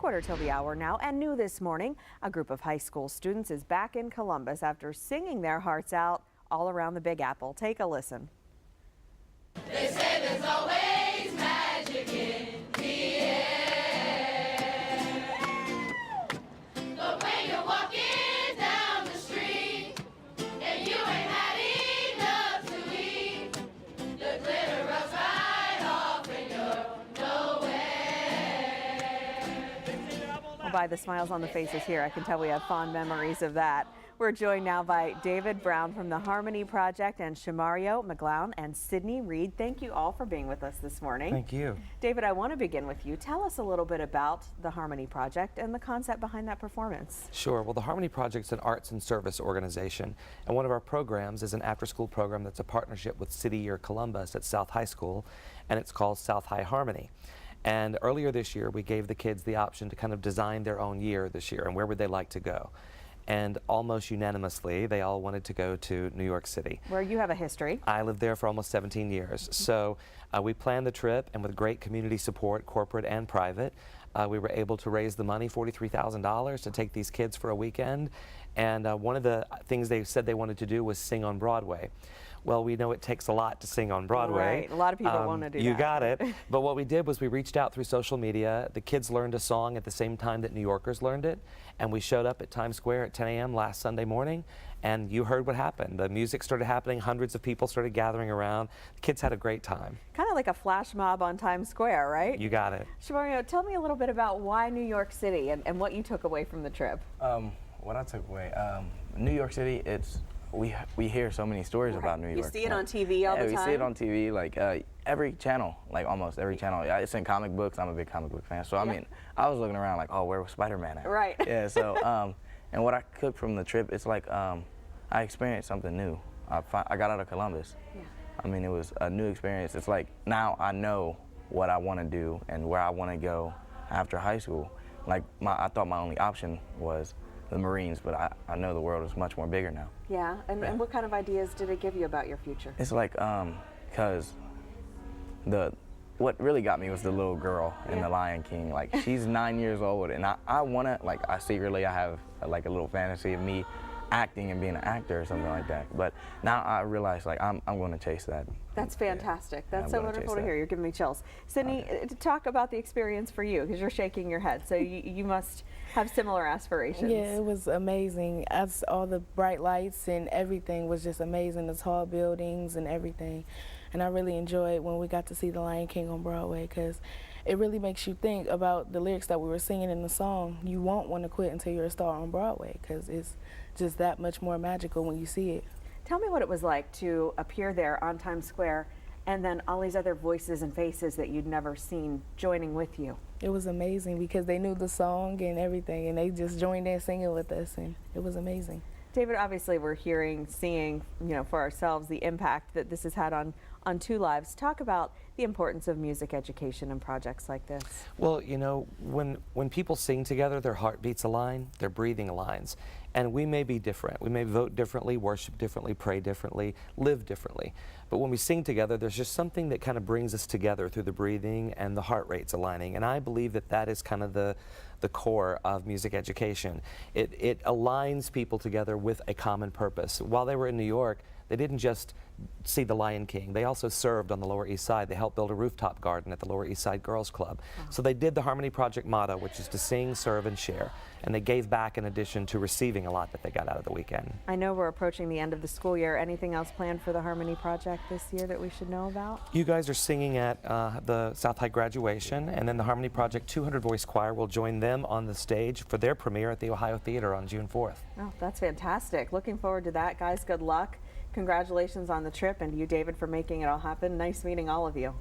quarter till the hour now, and new this morning, a group of high school students is back in Columbus after singing their hearts out all around the Big Apple. Take a listen. They say there's always magic in the air. But when you're walking down the street and you ain't had enough to eat, the glitter rubs right off and you're nowhere. Well, by the smiles on the faces here, I can tell we have fond memories of that. We're joined now by David Brown from the Harmony Project and Shamario McGlown and Sydney Reed. Thank you all for being with us this morning. Thank you. David, I want to begin with you. Tell us a little bit about the Harmony Project and the concept behind that performance. Sure. Well, the Harmony Project is an arts and service organization, and one of our programs is an after-school program that's a partnership with City Year Columbus at South High School, and it's called South High Harmony. And earlier this year, we gave the kids the option to kind of design their own year this year and where would they like to go. And almost unanimously, they all wanted to go to New York City. Where you have a history. I lived there for almost 17 years. So we planned the trip, and with great community support, corporate and private, we were able to raise the money, $43,000, to take these kids for a weekend. And one of the things they said they wanted to do was sing on Broadway. Well, we know it takes a lot to sing on Broadway. Right. A lot of people want to do that. You got it. But what we did was we reached out through social media. The kids learned a song at the same time that New Yorkers learned it. And we showed up at Times Square at 10 a.m. last Sunday morning. And you heard what happened. The music started happening. Hundreds of people started gathering around. The kids had a great time. Kind of like a flash mob on Times Square, right? You got it. Shamario, tell me a little bit about why New York City and what you took away from the trip. What I took away, New York City, we hear so many stories about New York. You see it on TV all the time? Yeah, we see it on TV, like every channel, like almost every channel. It's in comic books. I'm a big comic book fan. So, I mean, I was looking around like, oh, where was Spider-Man at? Right. Yeah, so, and what I took from the trip, it's like I experienced something new. I got out of Columbus. Yeah. I mean, it was a new experience. It's like now I know what I want to do and where I want to go after high school. Like, I thought my only option was the Marines, but I know the world is much more bigger now. Yeah, and what kind of ideas did it give you about your future? It's like, because what really got me was the little girl in The Lion King. Like, she's 9 years old, and I want to, like, I have like a little fantasy of me acting and being an actor or something like that. But now I realize, like, I'm going to chase that. That's fantastic. That's so wonderful to hear. You're giving me chills. Sydney, talk about the experience for you, because you're shaking your head. So you must have similar aspirations. Yeah, it was amazing. All the bright lights and everything was just amazing. The tall buildings and everything. And I really enjoyed when we got to see The Lion King on Broadway, because it really makes you think about the lyrics that we were singing in the song. You won't want to quit until you're a star on Broadway, because it's just that much more magical when you see it. Tell me what it was like to appear there on Times Square and then all these other voices and faces that you'd never seen joining with you. It was amazing because they knew the song and everything, and they just joined in singing with us, and it was amazing. David, obviously we're seeing, for ourselves the impact that this has had on two lives. Talk about the importance of music education and projects like this. Well, when people sing together, their heartbeats align, their breathing aligns. And we may be different. We may vote differently, worship differently, pray differently, live differently. But when we sing together, there's just something that kind of brings us together through the breathing and the heart rates aligning. And I believe that that is kind of the core of music education. It aligns people together with a common purpose. While they were in New York, they didn't just see The Lion King. They also served on the Lower East Side. They helped build a rooftop garden at the Lower East Side Girls Club. So they did the Harmony Project motto, which is to sing, serve, and share. And they gave back in addition to receiving a lot that they got out of the weekend. I know we're approaching the end of the school year. Anything else planned for the Harmony Project this year that we should know about? You guys are singing at the South High graduation, and then the Harmony Project 200 Voice Choir will join them on the stage for their premiere at the Ohio Theater on June 4th. Oh, that's fantastic. Looking forward to that. Guys, good luck. Congratulations on the trip, and to you, David, for making it all happen. Nice meeting all of you.